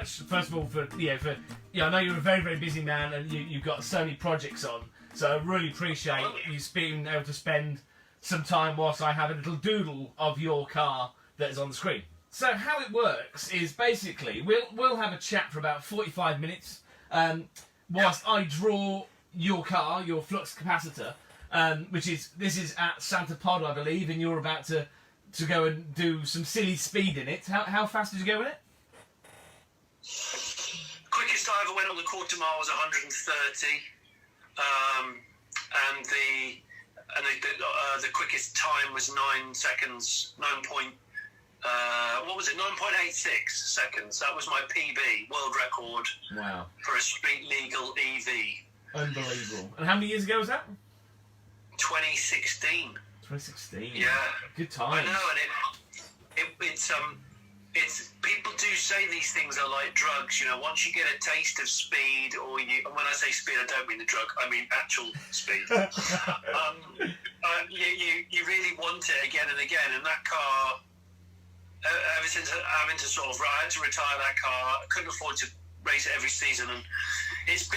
much, first of all, for I know you're a very, very busy man, and you've got so many projects on. So I really appreciate you being able to spend some time whilst I have a little doodle of your car that is on the screen. So how it works is basically we'll have a chat for about 45 minutes whilst I draw your car, your Flux Capacitor, this is at Santa Pod, I believe, and you're about to go and do some silly speed in it. How fast did you go in it? Quickest I ever went on the quarter mile was 130, and the quickest time was 9 seconds, 9.86 seconds. That was my PB, world record. Wow. For a street legal EV. Unbelievable. And how many years ago was that? 2016. 2016. Yeah. Good time. I know, and it's people do say these things are like drugs. Once you get a taste of speed, and when I say speed, I don't mean the drug. I mean actual speed. You really want it again and again. And that car, ever since having to I had to retire that car. I couldn't afford to race it every season, and it's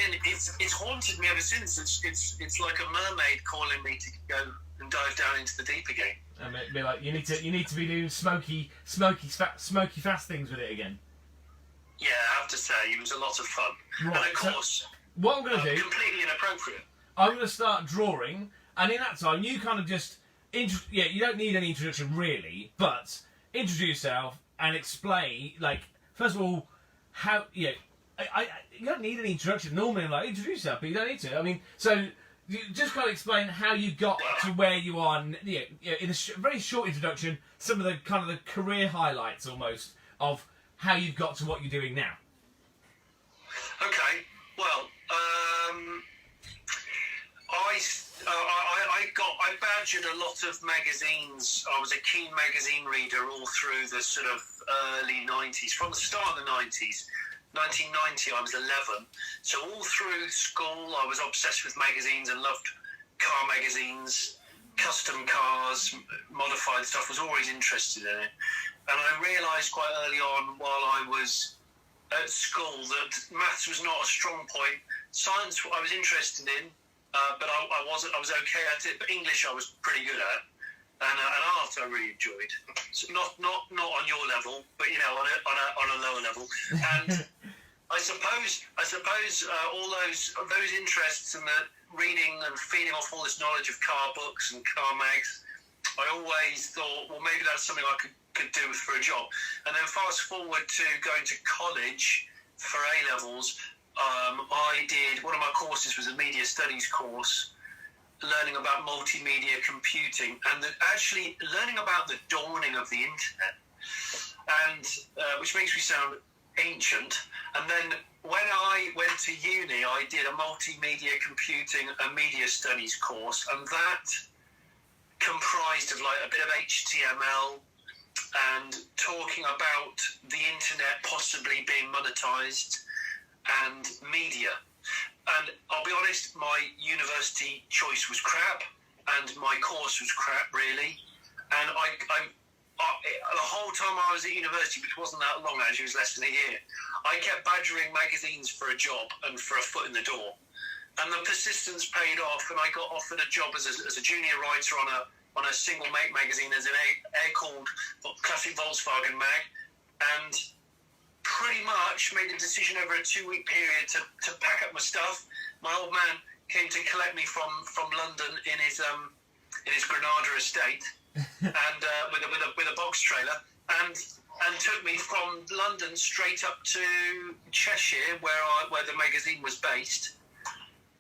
haunted me ever since. It's like a mermaid calling me to go and dive down into the deep again. And be like, you need to be doing smoky fast things with it again. Yeah, I have to say it was a lot of fun. Right, and of course, what I'm going to do, completely inappropriate. I'm going to start drawing, and in that time you kind of just you don't need any introduction really, but introduce yourself and explain, like, first of all, how you don't need any introduction normally, like, introduce yourself, but you don't need to. I mean, so you just kind of explain how you got to where you are, in a very short introduction, some of the kind of the career highlights almost of how you've got to what you're doing now. Okay, well, I badgered a lot of magazines. I was a keen magazine reader all through the sort of early 90s. From the start of the 90s, 1990, I was 11. So all through school, I was obsessed with magazines and loved car magazines, custom cars, modified stuff. Was always interested in it. And I realised quite early on while I was at school that maths was not a strong point. Science I was interested in, but I was okay at it. But English I was pretty good at, and art I really enjoyed. So not on your level, but on a lower level. And I suppose all those interests and the reading and feeding off all this knowledge of car books and car mags, I always thought, well, maybe that's something I could do for a job. And then fast forward to going to college for A-levels, I did, one of my courses was a media studies course, learning about multimedia computing and actually learning about the dawning of the internet, and which makes me sound ancient. And then when I went to uni, I did a multimedia computing and media studies course, and that comprised of like a bit of HTML and talking about the internet possibly being monetized and media. And I'll be honest, my university choice was crap, and my course was crap, really. And I the whole time I was at university, which wasn't that long actually, it was less than a year, I kept badgering magazines for a job and for a foot in the door. And the persistence paid off, and I got offered a job as a junior writer on a single make magazine as an air-cooled classic Volkswagen mag, and pretty much made a decision over a 2-week period to pack up my stuff. My old man came to collect me from London in his Granada estate, and with a box trailer, and took me from London straight up to Cheshire, where the magazine was based,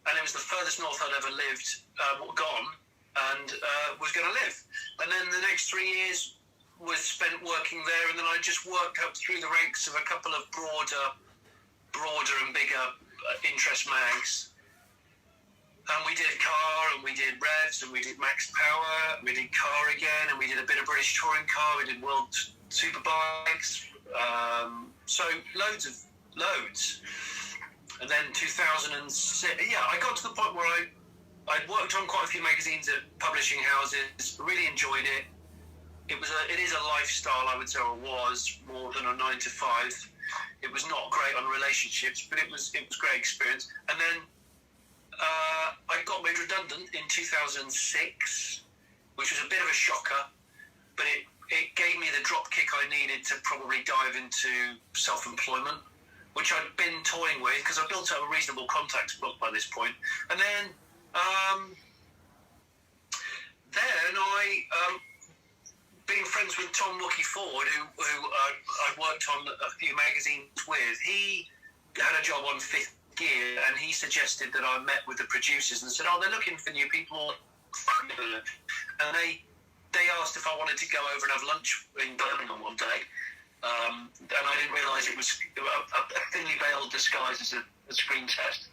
and it was the furthest north I'd ever lived, gone, and was going to live. And then the next 3 years was spent working there, and then I just worked up through the ranks of a couple of broader and bigger interest mags. And we did car, and we did revs, and we did max power, and we did car again, and we did a bit of British touring car, we did world superbikes, so loads. And then 2006, I got to the point where I'd worked on quite a few magazines at publishing houses, really enjoyed it. It is a lifestyle, I would say, or was, more than a 9 to 5. It was not great on relationships, but it was great experience. And then I got made redundant in 2006, which was a bit of a shocker, but it gave me the drop kick I needed to probably dive into self-employment, which I'd been toying with because I built up a reasonable contacts book by this point. And then I, being friends with Tom Wookie Ford, who I worked on a few magazines with, he had a job on Fifth Gear, and he suggested that I met with the producers and said, "Oh, they're looking for new people," and they asked if I wanted to go over and have lunch in Birmingham one day. And I didn't realise it was a thinly veiled disguise as a screen test.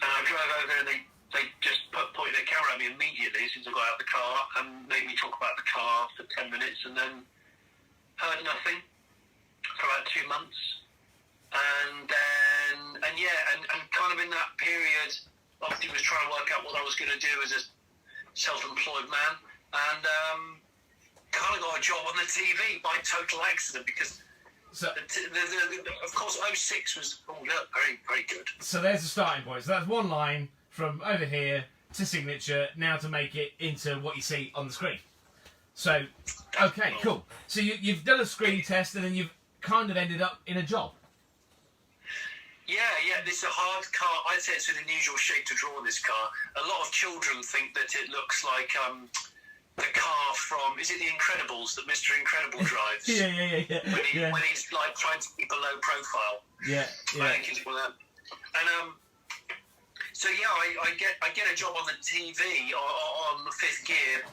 And I drove over and they just pointed a camera at me immediately as soon as I got out of the car and made me talk about the car for 10 minutes, and then heard nothing for about 2 months. And kind of in that period, obviously was trying to work out what I was going to do as a self-employed man, and kind of got a job on the TV by total accident because, of course, 06 was very, very good. So there's the starting point. So that's one line from over here to signature, now to make it into what you see on the screen. So, okay, cool. So you've done a screen test and then you've kind of ended up in a job. Yeah, this is a hard car. I'd say it's an unusual shape to draw, this car. A lot of children think that it looks like the car from, is it The Incredibles that Mr. Incredible drives? Yeah. When he's like trying to keep a low profile. Yeah. I think it's one of them. And so yeah, I get a job on the TV on the Fifth Gear,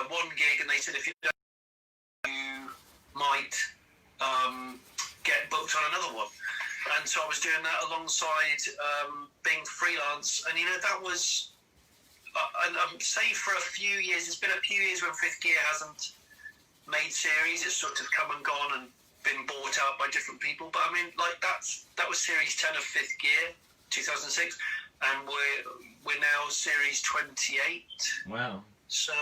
one gig, and they said if you don't, you might get booked on another one. And so I was doing that alongside being freelance, and that was. Save for a few years. It's been a few years when Fifth Gear hasn't made series. It's sort of come and gone and been bought out by different people. But I mean, like that was series 10 of Fifth Gear, 2006, and we're now series 28. Wow. So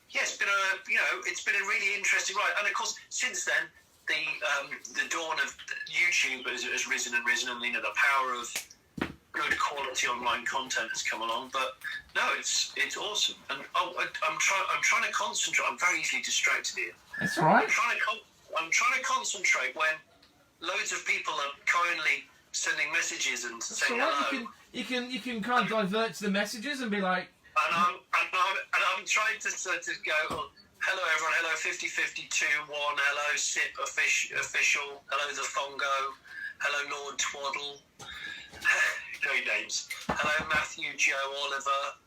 yeah, it's been a really interesting ride. And of course, since then, the dawn of YouTube has risen and risen, and the power of good quality online content has come along. But no, it's awesome, and I'm trying to concentrate. I'm very easily distracted here. That's all right. I'm trying to concentrate when loads of people are kindly sending messages and saying hello. You can kind of divert to the messages and be like. And I'm trying to go. Hello everyone. Hello 5052 1. Hello SIP official. Hello the Fongo. Hello Lord Twaddle. Great names. Hello Matthew Joe Oliver.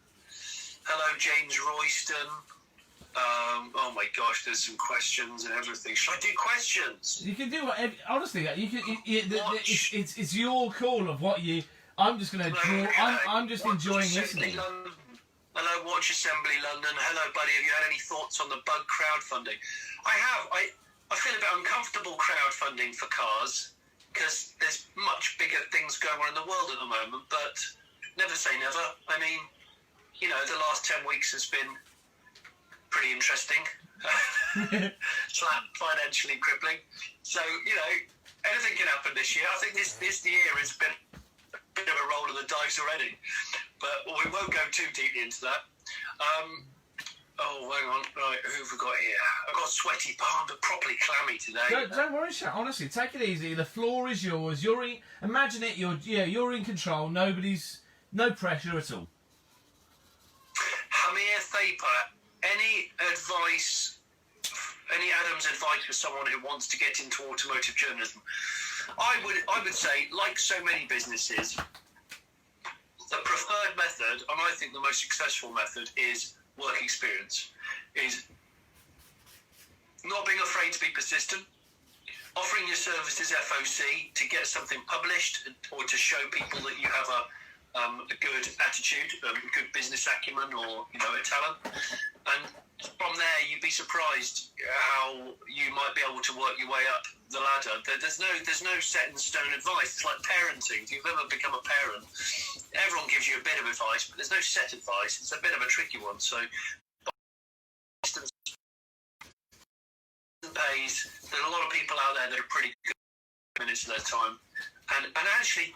Hello James Royston. Oh my gosh, there's some questions and everything. Should I do questions? You can do whatever. Honestly, you can. It's your call of what you. I'm just going to draw. I'm just enjoying listening. Hello, Watch Assembly London. Hello, buddy. Have you had any thoughts on the bug crowdfunding? I have. I feel a bit uncomfortable crowdfunding for cars because there's much bigger things going on in the world at the moment. But never say never. I mean, the last 10 weeks has been pretty interesting. Financially crippling. So, anything can happen this year. I think this year has been a bit of a roll of the dice already. But we won't go too deeply into that. Hang on. Right, who have we got here? I've got sweaty palms, but properly clammy today. Don't worry, Shat. Honestly, take it easy. The floor is yours. Imagine it. You're in control. No pressure at all. Hamir Thaper, any advice? Any Adam's advice for someone who wants to get into automotive journalism? I would say, like so many businesses, the preferred method, and I think the most successful method, is work experience. Is not being afraid to be persistent, offering your services FOC to get something published or to show people that you have a good attitude, good business acumen, or a talent. And from there, you'd be surprised how you might be able to work your way up the ladder. There's no set in stone advice. It's like parenting. If you've ever become a parent, everyone gives you a bit of advice, but there's no set advice. It's a bit of a tricky one. So, distance pays. There's a lot of people out there that are pretty good. minutes at a time. And actually,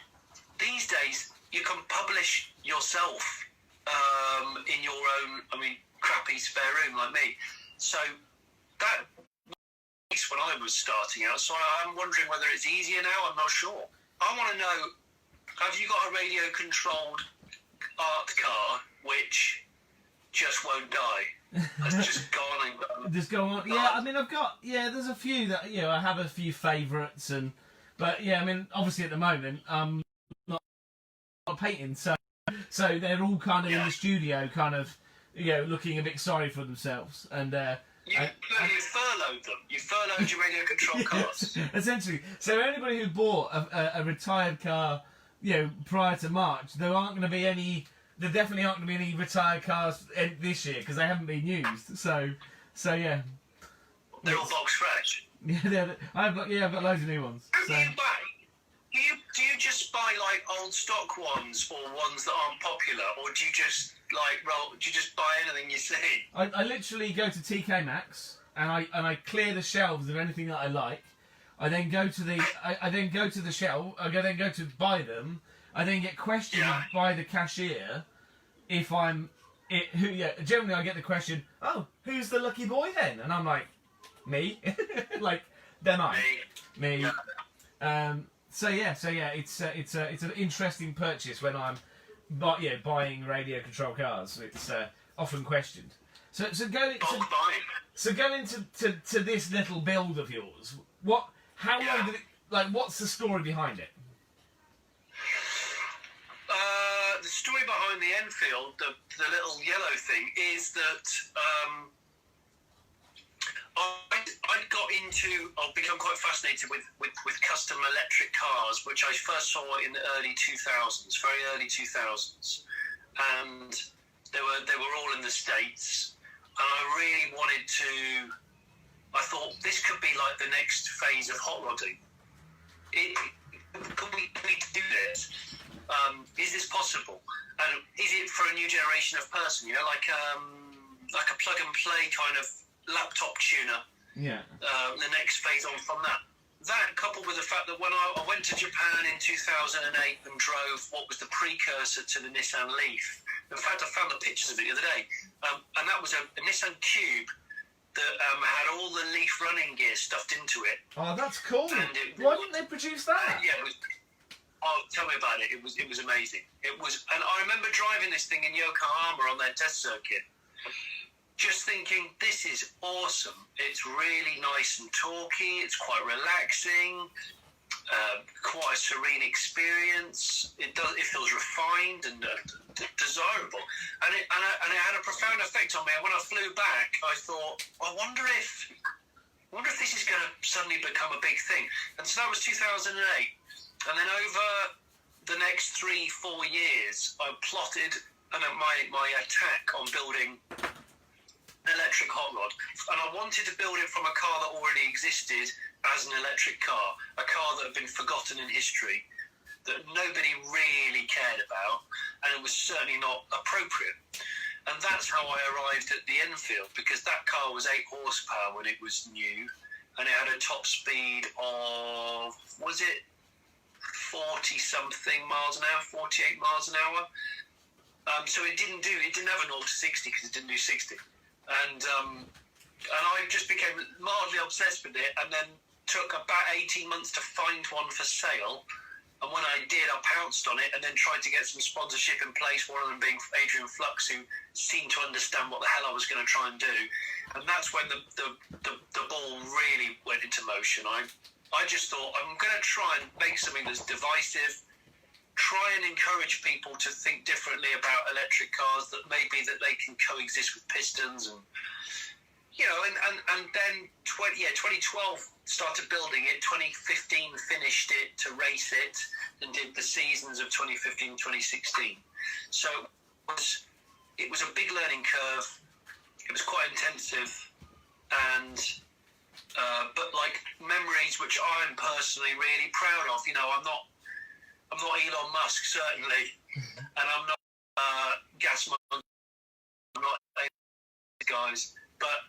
these days, you can publish yourself in your own, crappy spare room like me. So that was when I was starting out. So I'm wondering whether it's easier now. I'm not sure. I want to know, have you got a radio-controlled art car which just won't die? Has just gone and gone. Just go on. Yeah, I've got. Yeah, there's a few that I have a few favourites, but yeah, obviously at the moment not painting, so they're all kind of in the studio, kind of looking a bit sorry for themselves, and you furloughed them. You furloughed your radio control cars. Essentially. So anybody who bought a retired car, prior to March, there definitely aren't going to be any retired cars this year because they haven't been used. So yeah. They're all box fresh. Yeah, I've got loads of new ones. Do you buy? Do you just buy like old stock ones or ones that aren't popular, or do you just do you just buy anything you see? I literally go to TK Maxx and I clear the shelves of anything that I like. I then go to the shelf. I then go to buy them. I then get questioned by the cashier if I'm it. Generally I get the question, "Oh, who's the lucky boy then?" And I'm like, "Me." Like, then me. So yeah, it's an interesting purchase when I'm, buying radio control cars. It's often questioned. So go into this little build of yours. How long did it? What's the story behind it? The story behind the Enfield, the little yellow thing, is that I've become quite fascinated with custom electric cars, which I first saw in the early 2000s, very early 2000s, and they were all in the States, and I really wanted to. I thought this could be like the next phase of hot rodding. Can we do this? Is this possible? And is it for a new generation of person? Like a plug and play kind of laptop tuner. Yeah. The next phase on from that. That coupled with the fact that when I went to Japan in 2008 and drove what was the precursor to the Nissan Leaf. In fact, I found the pictures of it the other day, and that was a Nissan Cube that had all the Leaf running gear stuffed into it. Oh, that's cool. Why didn't they produce that? Yeah, tell me about it. It was amazing. And I remember driving this thing in Yokohama on their test circuit, just thinking, this is awesome. It's really nice and talky. It's quite relaxing. Quite a serene experience. It feels refined and desirable, and it had a profound effect on me. And when I flew back, I thought, I wonder if this is going to suddenly become a big thing. And so that was 2008, and then over the next 3-4 years, I plotted my attack on building an electric hot rod, and I wanted to build it from a car that already existed as an electric car, a car that had been forgotten in history, that nobody really cared about, and it was certainly not appropriate. And that's how I arrived at the Enfield, because that car was 8 horsepower when it was new, and it had a top speed of, was it 40-something miles an hour, 48 miles an hour? So it didn't have a 0 to 60 because it didn't do 60. And I just became mildly obsessed with it, and then took about 18 months to find one for sale. And when I did, I pounced on it and then tried to get some sponsorship in place, one of them being Adrian Flux, who seemed to understand what the hell I was going to try and do. And that's when the ball really went into motion. I just thought, I'm going to try and make something that's divisive, try and encourage people to think differently about electric cars, that maybe that they can coexist with pistons, and and then 2012 started building it, 2015 finished it to race it, and did the seasons of 2015, 2016. So it was a big learning curve. It was quite intensive, and but like memories which I'm personally really proud of. I'm not Elon Musk, certainly, and I'm not Gas Monkey. I'm not guys, but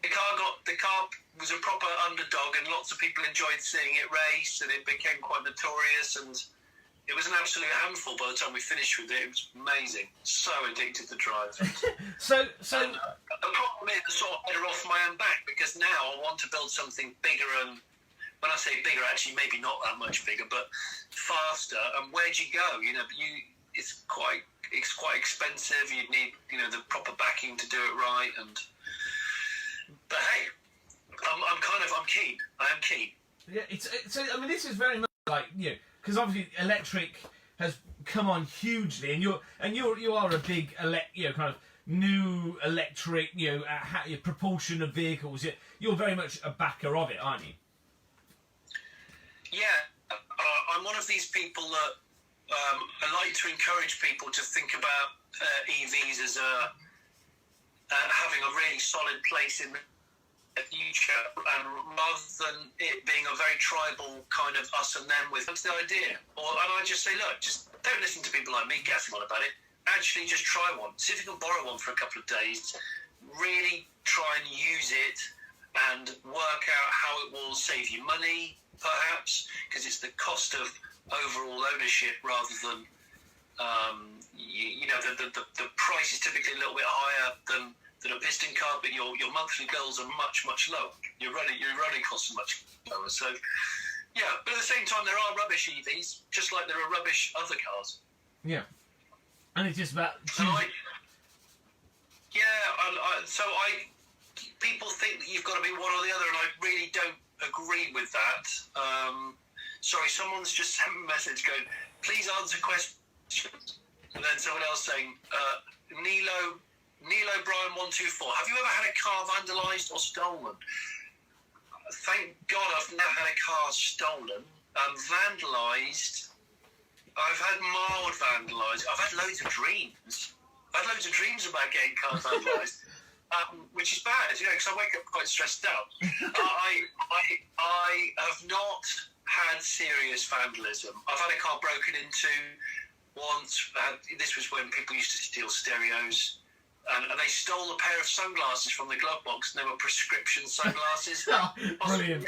the car was a proper underdog, and lots of people enjoyed seeing it race, and it became quite notorious, and it was an absolute handful by the time we finished with it. It was amazing. So addicted to drive. So the problem is I sort of better off my own back, because now I want to build something bigger, and when I say bigger, actually maybe not that much bigger, but faster. And where'd you go? You know, it's quite expensive. You'd need, you know, the proper backing to do it right. But hey, I'm keen. I am keen. Yeah, it's I mean, this is very much like, you know, because obviously electric has come on hugely, and you are a big kind of new electric, you know, your propulsion of vehicles. You're very much a backer of it, aren't you? Yeah, I'm one of these people that I like to encourage people to think about EVs as having a really solid place in the future, and rather than it being a very tribal kind of us and them with, that's the idea. And I just say, look, just don't listen to people like me gassing on about it. Actually, just try one. See if you can borrow one for a couple of days. Really try and use it and work out how it will save you money, perhaps, because it's the cost of overall ownership rather than, the price is typically a little bit higher than a piston car, but your monthly bills are much, much lower. Your running costs are much lower. So, yeah, but at the same time, there are rubbish EVs, just like there are rubbish other cars. Yeah. And it's just about... people think that you've got to be one or the other, and I really don't agree with that. Sorry, someone's just sent me a message going, please answer questions. And then someone else saying, Nilo Brian 124, have you ever had a car vandalised or stolen? Thank God I've never had a car stolen. Vandalised, I've had mild vandalised. I've had loads of dreams. I've had loads of dreams about getting cars vandalised, which is bad, you know, because I wake up quite stressed out. I have not had serious vandalism. I've had a car broken into once. This was when people used to steal stereos. And they stole a pair of sunglasses from the glove box, and they were prescription sunglasses. Oh, brilliant.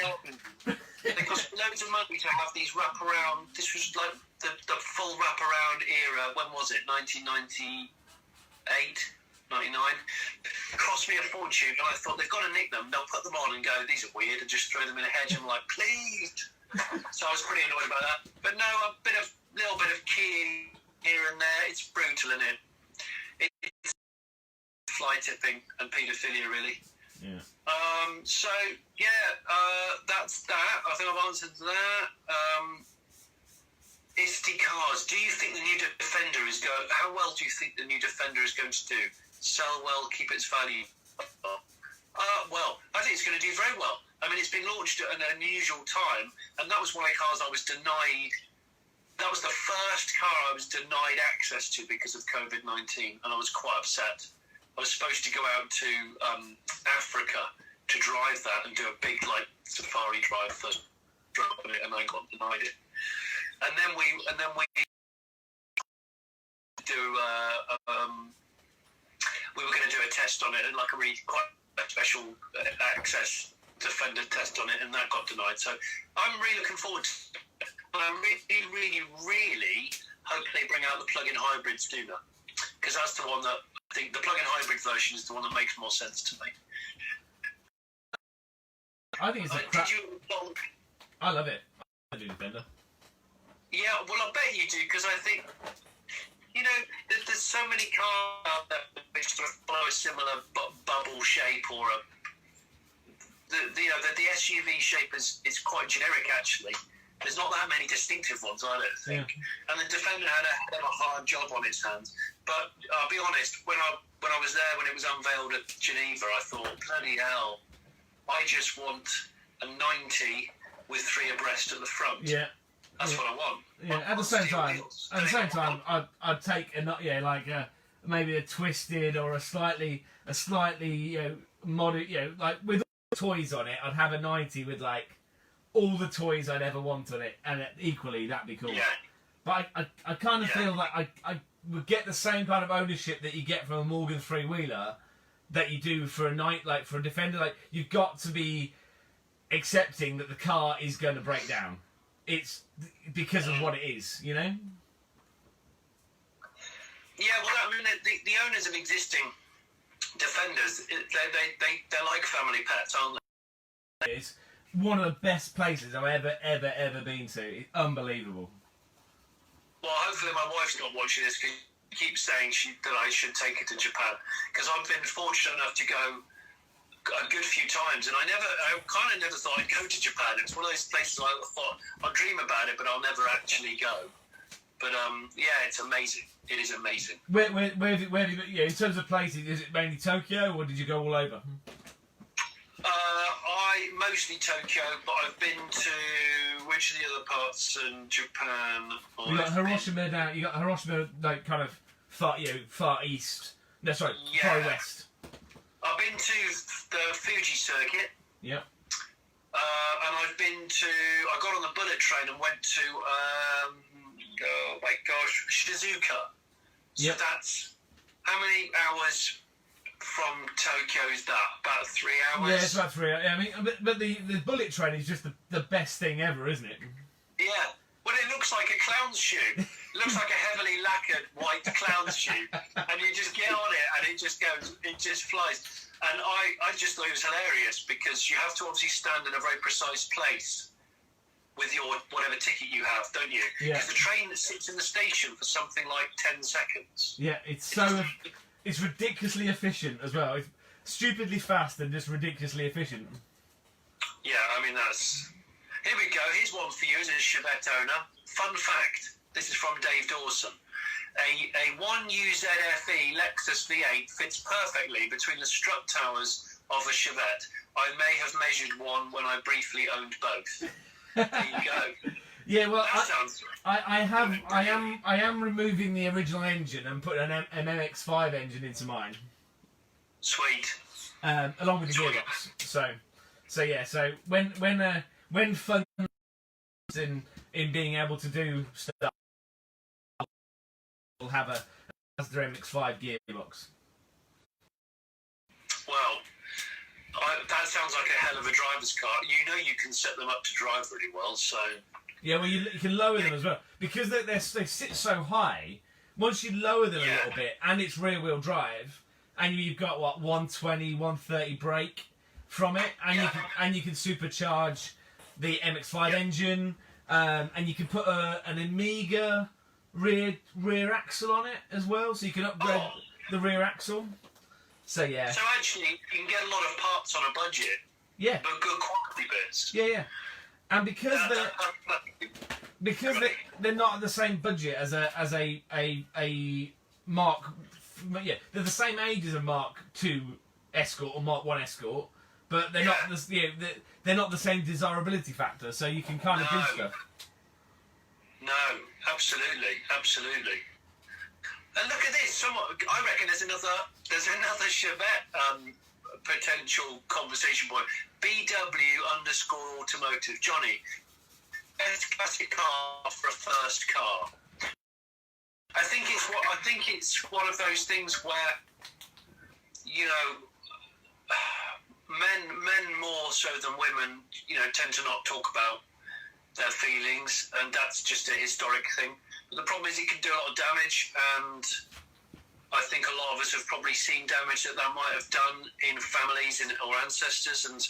They cost loads of money to have these wraparound. This was like the full wraparound era. When was it? 1998, 99. It cost me a fortune, and I thought, they've got to nick them. They'll put them on and go, these are weird, and just throw them in a hedge. I'm like, please. So I was pretty annoyed about that. But no, a little bit of keying here and there. It's brutal, isn't it? It's fly tipping and paedophilia, really. Yeah. That's that. I think I've answered that. ISTI cars. Do you think the new Defender is going? How well do you think the new Defender is going to do? Sell well, keep its value. Well, I think it's going to do very well. I mean, it's been launched at an unusual time, and that was one of the cars I was denied. That was the first car I was denied access to because of COVID-19, and I was quite upset. I was supposed to go out to Africa to drive that and do a big safari drive first, and I got denied it. And then we do we were going to do a test on it, and like a really quite special access Defender test on it, and that got denied. So I'm really looking forward to it. And I really, really, really hope they bring out the plug-in hybrid sooner, because that's the one that I think the plug-in hybrid version is the one that makes more sense to me. I think it's I love it. I do Defender. Yeah, well, I bet you do, because I think, you know, there's so many cars out there which sort of follow a similar bubble shape, or the SUV shape is quite generic, actually. There's not that many distinctive ones, I don't think. Yeah. And the Defender had a hell of a hard job on its hands. But I'll be honest, when I was there, when it was unveiled at Geneva, I thought, bloody hell, I just want a 90 with 3 abreast at the front. Yeah. That's what I want. Yeah. At the same time, I'd take maybe a twisted or a slightly modern, like with all the toys on it. I'd have a 90 with all the toys I'd ever want on it, and equally that'd be cool. Yeah. But I kind of feel that I would get the same kind of ownership that you get from a Morgan three-wheeler that you do for a for a Defender. Like, you've got to be accepting that the car is going to break down. It's because of what it is, you know? Yeah, well, I mean, the owners of existing Defenders, they're like family pets, aren't they? It's one of the best places I've ever been to. It's unbelievable. Well, hopefully my wife's not watching this, because she keeps saying that I should take her to Japan, because I've been fortunate enough to go a good few times, and I kind of never thought I'd go to Japan. It's one of those places I thought I'll dream about it, but I'll never actually go. But yeah, it's amazing. It is amazing. Where have you, in terms of places, is it mainly Tokyo, or did you go all over? I mostly Tokyo, but I've been to which are the other parts in Japan? You got Hiroshima down. You got Hiroshima, like kind of far east. No, sorry, far west. I've been to the Fuji circuit. Yep. And I've been to. I got on the bullet train and went to. Oh my gosh, Shizuoka. So that's how many hours from Tokyo is that? About 3 hours. Yeah, it's about 3 hours. I mean, but the bullet train is just the best thing ever, isn't it? Yeah. Well, it looks like a clown's shoe. It looks like a heavily lacquered white clown's shoe, and you just get on it, and it just goes, it just flies. And I just thought it was hilarious, because you have to obviously stand in a very precise place with your whatever ticket you have, don't you? Yeah. Because the train sits in the station for something like 10 seconds. Yeah, it's ridiculously efficient as well. It's stupidly fast and just ridiculously efficient. Yeah, I mean, that's... Here we go. Here's one for you as a Chevette owner. Fun fact. This is from Dave Dawson. A 1UZFE Lexus V8 fits perfectly between the strut towers of a Chevette. I may have measured one when I briefly owned both. There you go. Yeah, well, I am removing the original engine and putting an MX-5 engine into mine. Sweet. Along with the gearbox. So yeah. So when fun in being able to do stuff, we'll have a Mazda MX-5 gearbox. Well, that sounds like a hell of a driver's car. You know you can set them up to drive really well, so... Yeah, well, you can lower them as well. Because they sit so high, once you lower them a little bit, and it's rear-wheel drive, and you've got, 120, 130 brake from it, and you can supercharge the MX-5 engine, and you can put an Amiga rear axle on it as well, so you can upgrade the rear axle. So, yeah. So, actually, you can get a lot of parts on a budget. Yeah. But good quality bits. Yeah. And because they're not the same budget as a Mark, they're the same age as a Mark II Escort or Mark I Escort, but they're they're not the same desirability factor. So you can kind of do stuff. No, absolutely. And look at this. I reckon there's another Chevette potential conversation point. BW_automotive. Johnny, best classic car for a first car. I think it's one of those things where, you know, men more so than women, you know, tend to not talk about their feelings, and that's just a historic thing. But the problem is it can do a lot of damage, and I think a lot of us have probably seen damage that might have done in families or ancestors. And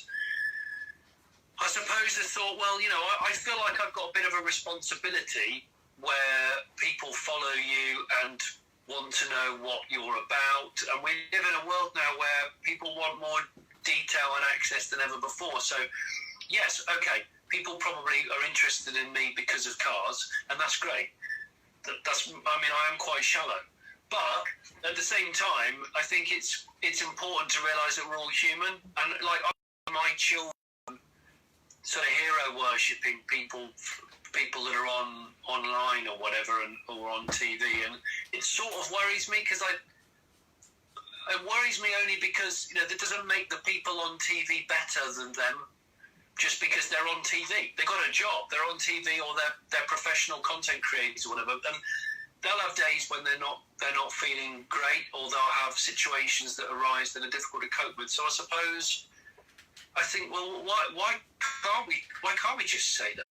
I suppose they thought, well, you know, I feel like I've got a bit of a responsibility where people follow you and want to know what you're about. And we live in a world now where people want more detail and access than ever before. So, yes, okay, people probably are interested in me because of cars, and that's great. I am quite shallow. But at the same time, I think it's important to realise that we're all human. And like my children, sort of hero worshipping people that are online or whatever, or on TV, and it sort of worries me, because it worries me only because, you know, that doesn't make the people on TV better than them just because they're on TV. They've got a job, they're on TV, or they're professional content creators or whatever, and they'll have days when they're not feeling great, or they'll have situations that arise that are difficult to cope with. So I suppose I think, well, why can't we just say that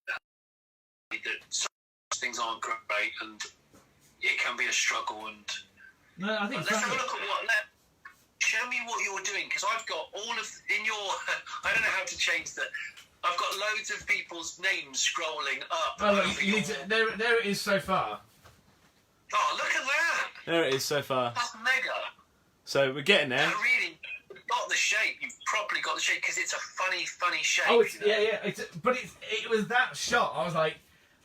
some things aren't great and it can be a struggle? And no, I think let's have a look at show me what you're doing, because I've got all of in your. I don't know how to change that. I've got loads of people's names scrolling up. Oh, look, there it is so far. Oh, look at that! There it is so far. That's mega. So we're getting there. That really got the shape. You've properly got the shape, because it's a funny shape. Oh, yeah. It was that shot. I was like,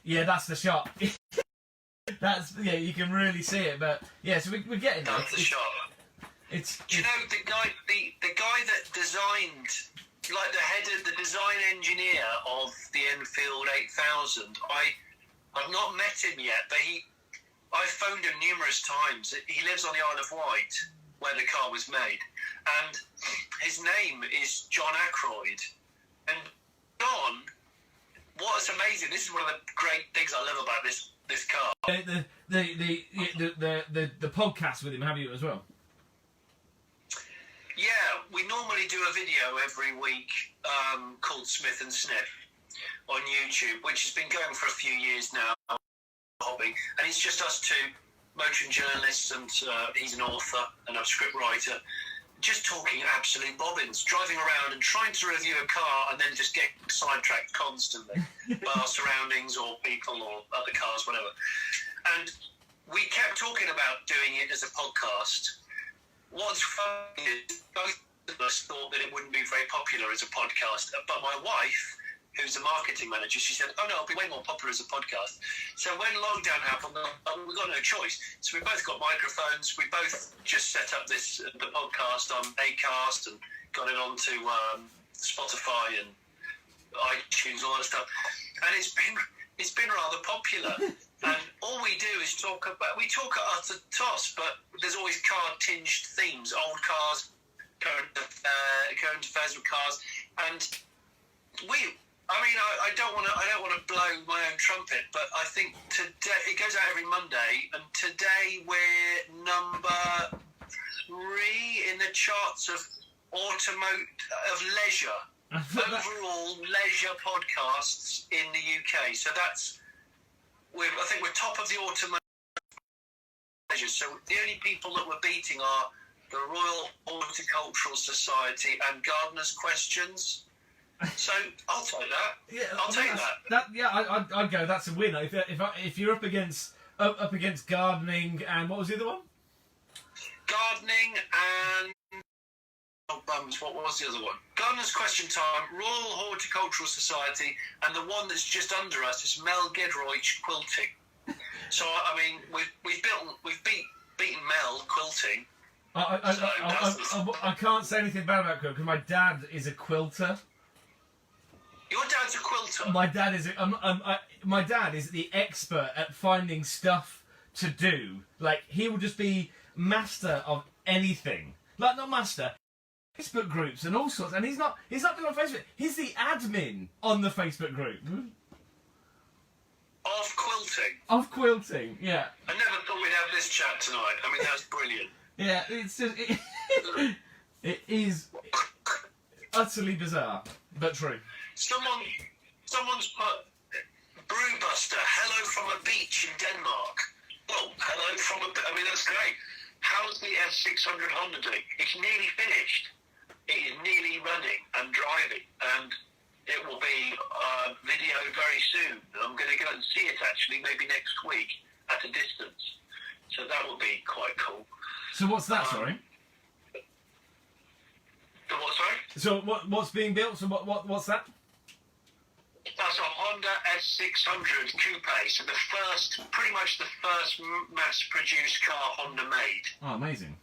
yeah, that's the shot. You can really see it. But yeah, so we're getting there. That's the shot. Do you know the guy that designed, like the design engineer of the Enfield 8000? I've not met him yet, but I phoned him numerous times. He lives on the Isle of Wight, where the car was made, and his name is John Ackroyd. And John, what's amazing? This is one of the great things I love about this car. The podcast with him, have you as well? Yeah, we normally do a video every week called Smith and Sniff on YouTube, which has been going for a few years now, hobby, and it's just us two, motoring journalists, and he's an author and a script writer, just talking absolute bobbins, driving around and trying to review a car and then just getting sidetracked constantly by our surroundings or people or other cars, whatever. And we kept talking about doing it as a podcast. What's funny is both of us thought that it wouldn't be very popular as a podcast, but my wife, who's a marketing manager, she said, oh no, it'll be way more popular as a podcast. So when lockdown happened, we got no choice. So we both got microphones, we both just set up the podcast on Acast and got it onto Spotify and iTunes, all that stuff. And it's been rather popular. And all we do is talk at utter toss, but there's always car-tinged themes, old cars, current affairs with cars, and I don't want to blow my own trumpet, but I think today it goes out every Monday, and today we're number 3 in the charts of leisure. Overall leisure podcasts in the UK. So I think we're top of the automotive leisure. So the only people that we're beating are the Royal Horticultural Society and Gardener's Questions. So I'll take that. Yeah, I'll take that. I'd go. That's a win. If you're up against gardening and what was the other one? Gardening and what was the other one? Gardener's Question Time, Royal Horticultural Society, and the one that's just under us is Mel Gedroich Quilting. So I mean, we've beaten Mel Quilting. I can't say anything bad about quilting because my dad is a quilter. Your dad's a quilter. My dad is the expert at finding stuff to do. Like he will just be master of anything. Like not master. Facebook groups and all sorts, and he's not doing it on Facebook. He's the admin on the Facebook group. Of quilting? Of quilting, yeah. I never thought we'd have this chat tonight. I mean, that's brilliant. Yeah, it's just... It is utterly bizarre, but true. Someone's put Brewbuster, hello from a beach in Denmark. Well, hello from I mean, that's great. How's the S600 Honda doing? It's nearly finished. It is nearly running and driving, and it will be video very soon. I'm going to go and see it actually, maybe next week at a distance. So that will be quite cool. So what's that? Sorry. The what? Sorry. So what's being built? So what's that? That's a Honda S600 coupe. So pretty much the first mass-produced car Honda made. Oh, amazing.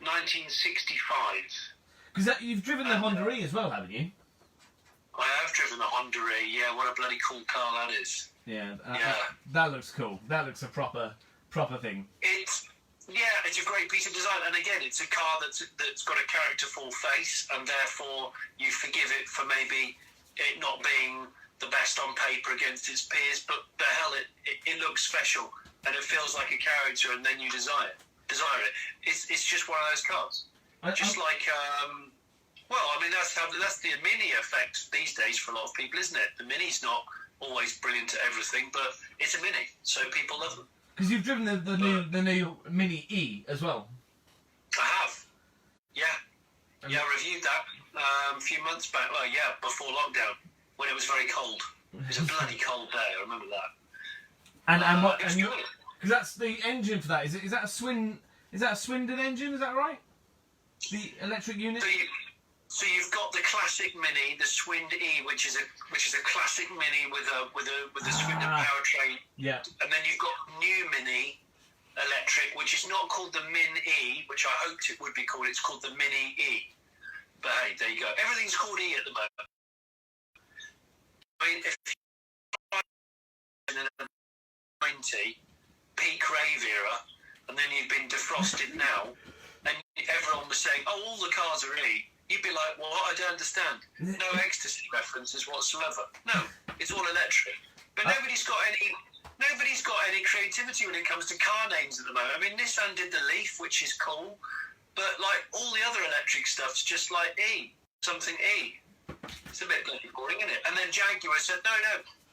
1965. Because you've driven the Honda E as well, haven't you? I have driven the Honda E, yeah, what a bloody cool car that is. Yeah, that looks cool. That looks a proper thing. It's a great piece of design, and again, it's a car that's got a characterful face, and therefore you forgive it for maybe it not being the best on paper against its peers, but the hell, it looks special, and it feels like a character, and then you desire it. It's just one of those cars. Like Well, I mean, that's the Mini effect these days for a lot of people, isn't it? The Mini's not always brilliant at everything, but it's a Mini, so people love them. Because you've driven the new Mini E as well. I have. Yeah. Yeah, I reviewed that a few months back. Well, yeah, before lockdown, when it was very cold. It was a bloody cold day. I remember that. And what? Because that's the engine for that. Is that a Swindon engine? Is that right? The electric unit. So you've got the classic Mini, the Swind E, which is a classic Mini with a Swindon powertrain. Yeah. And then you've got new Mini electric, which is not called the Min E, which I hoped it would be called. It's called the Mini E. But hey, there you go. Everything's called E at the moment. I mean, if in a 90 peak rave era, and then you've been defrosted now, and everyone was saying, "Oh, all the cars are E," you'd be like, "Well, I don't understand. No ecstasy references whatsoever. No, it's all electric." But nobody's got any creativity when it comes to car names at the moment. I mean, Nissan did the Leaf, which is cool, but like all the other electric stuff's just like E, something E. It's a bit bloody boring, isn't it? And then Jaguar said, no,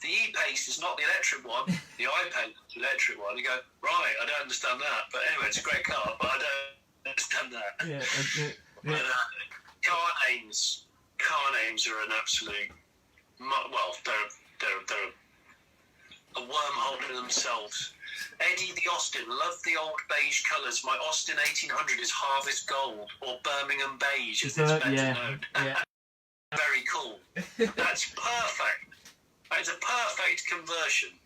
the E-Pace is not the electric one, the I-Pace is the electric one. You go, right, I don't understand that. But anyway, it's a great car, but I don't understand that. Yeah. But, car names are an absolute, well, they're a wormhole in themselves. Eddie the Austin, love the old beige colours. My Austin 1800 is Harvest Gold, or Birmingham Beige, as it's better known. Yeah. Very cool. That's perfect. That is a perfect conversion.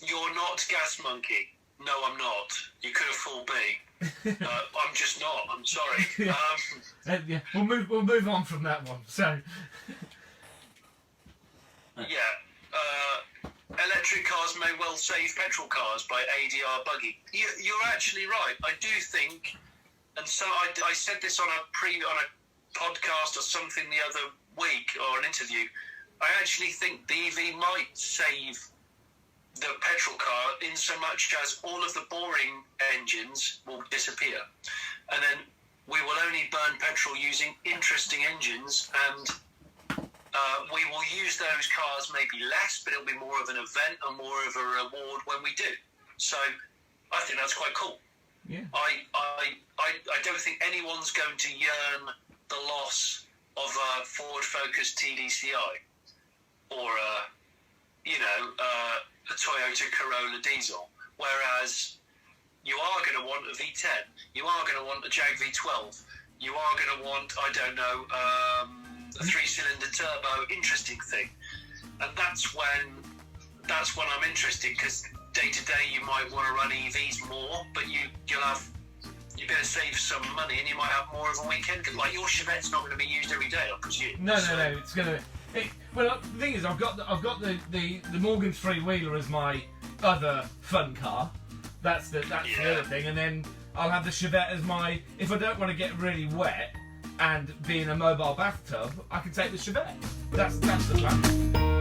You're not Gas Monkey. No, I'm not. You could have fooled me. I'm just not. I'm sorry. Yeah. We'll move on from that one. So. Yeah. Electric cars may well save petrol cars by ADR buggy. You're actually right. I do think, and so I said this on a podcast or something the other week, or an interview. I actually think the EV might save the petrol car in so much as all of the boring engines will disappear, and then we will only burn petrol using interesting engines, and we will use those cars maybe less, but it'll be more of an event and more of a reward when we do. So I think that's quite cool. Yeah. I don't think anyone's going to yearn the loss of a Ford Focus TDCi or a Toyota Corolla diesel, whereas you are going to want a V10, you are going to want a Jag V12, you are going to want, I don't know, a 3-cylinder turbo interesting thing, and that's when I'm interested, because day to day you might want to run EVs more, but you're going to save some money, and you might have more of a weekend. Like your Chevette's not going to be used every day, I presume. No. It's going to. Well, the thing is, I've got the Morgan's three-wheeler as my other fun car. That's the other thing, and then I'll have the Chevette as my. If I don't want to get really wet and be in a mobile bathtub, I can take the Chevette. That's the plan.